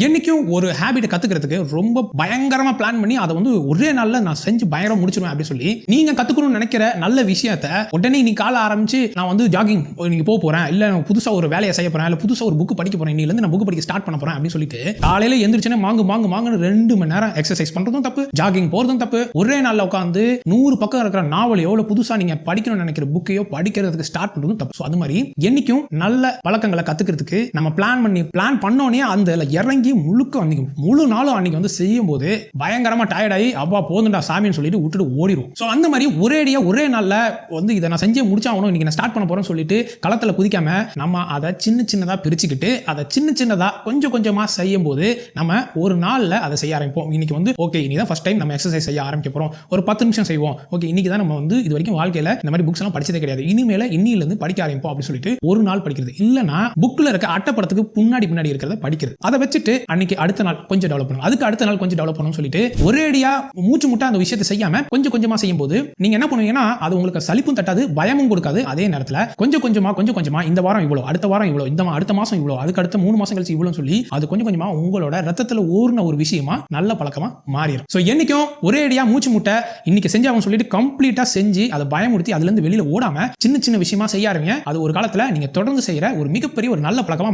என்னைக்கும் ஒரு ஹேபிட்டை கத்துக்கிறதுக்கு ரொம்ப பயங்கரமா பிளான் பண்ணி அதை வந்து ஒரே நாள்ல நான் செஞ்சு பயங்கரம் முடிச்சிருவேன் அப்படின்னு சொல்லி நீங்க கத்துக்கணும்னு நினைக்கிற நல்ல விஷயத்த உடனே நீ கால ஆரம்பிச்சு நான் வந்து ஜாகிங் நீங்க போறேன் இல்ல புதுசா ஒரு வேலையை செய்ய போறேன் இல்ல புதுசா ஒரு புக் படிக்க போறேன், இன்னில இருந்து நான் புக் படிக்க ஸ்டார்ட் பண்ண போறேன் அப்படின்னு சொல்லிட்டு காலையில எந்திரிச்சனே மாங்கு 2 மணி நேரம் எக்ஸசைஸ் பண்றதும் தப்பு, ஜாகிங் போறதும் தப்பு. ஒரே நாள்ல உட்காந்து 100 பக்கம் இருக்கிற நாவலையோ இல்ல புதுசா நீங்க படிக்கணும்னு நினைக்கிற புக்கையோ படிக்கிறதுக்கு ஸ்டார்ட் பண்றதும் தப்பு. அது மாதிரி என்னைக்கும் நல்ல பழக்கங்களை கத்துக்கிறதுக்கு நம்ம பிளான் பண்ணோனே அந்த இறங்கி முழு நாளும் அன்னைக்கு வந்து செய்யும் போது பயங்கரமா டயர்ட் ஆகி அப்பா போதுண்டா சாமின்னு சொல்லிட்டு விட்டுட்டு ஓடிடும். ஸோ அந்த மாதிரி ஒரே நாள்ல வந்து இதை நான் செஞ்சே முடிச்சாகணும், இன்னைக்கு நான் ஸ்டார்ட் பண்ண போறேன்னு சொல்லிட்டு களத்துல குதிக்காம நம்ம அதை சின்னதா பிரிச்சுக்கிட்டு அதை சின்னதா கொஞ்சமா செய்யும் போது நம்ம ஒரு நாள்ல அதை செய்ய ஆரம்பிப்போம். இன்னைக்கு வந்து ஓகே இன்னைக்கு ஃபர்ஸ்ட் டைம் நம்ம எக்ஸசைஸ் செய்ய ஆரம்பிக்க போறோம், ஒரு 10 நிமிஷம் செய்வோம். ஓகே இன்னைக்கு தான் நம்ம வந்து இது வரைக்கும் வாழ்க்கையில இந்த மாதிரி புக்ஸ் எல்லாம் படிச்சதே கிடையாது, இனிமேல இன்னில இருந்து படிக்க ஆரம்பிப்போம் அப்படின்னு சொல்லிட்டு ஒரு நாள் படிக்கிறது. இல்லனா புக்ல இருக்க அட்டைப்படத்துக்கு பின்னாடி இருக்கிறத படிக்கிறது. அதை வச்சுட்டு அன்னைக்கு அடுத்த நாள் கொஞ்சம் டெவலப் பண்ணுங்க, அதுக்கு அடுத்த நாள் கொஞ்சம் டெவலப் பண்ணணும்னு சொல்லிட்டு ஒரேடியா மூச்சு முட்டை அந்த விஷயத்தை செய்யாம கொஞ்சமா செய்யும் போது நீங்க என்ன பண்ணுவீங்கன்னா அது உங்களுக்கு சலிப்பும் தட்டாது, பயமும் கொடுக்காது. அதே நேரத்தில் கொஞ்சம் கொஞ்சமா இந்த வாரம் இவ்வளவு, அடுத்த வாரம் இவ்வளவு, இந்த அடுத்த மாசம் இவ்வளவு, அதுக்கு அடுத்த 3 மாசம் கழிச்சு இவ்வளவு சொல்லி அது கொஞ்சமா உங்களோட ரத்தத்துல ஊர்ன ஒரு விஷயமா நல்ல பழக்கமா மாறிடும். சோ என்னைக்கும் ஒரேடியா மூச்சு முட்டை இன்னைக்கு செஞ்சாவும் சொல்லிட்டு கம்ப்ளீட்டா செஞ்சு அதை பயமுறுத்தி அதுல இருந்து வெளியில ஓடாம சின்ன விஷயமா செய்ய ஆரம்பிங்க. அது ஒரு காலத்துல நீங்க தொடர்ந்து செய்யற ஒரு மிகப்பெரிய ஒரு நல்ல பழக்கமா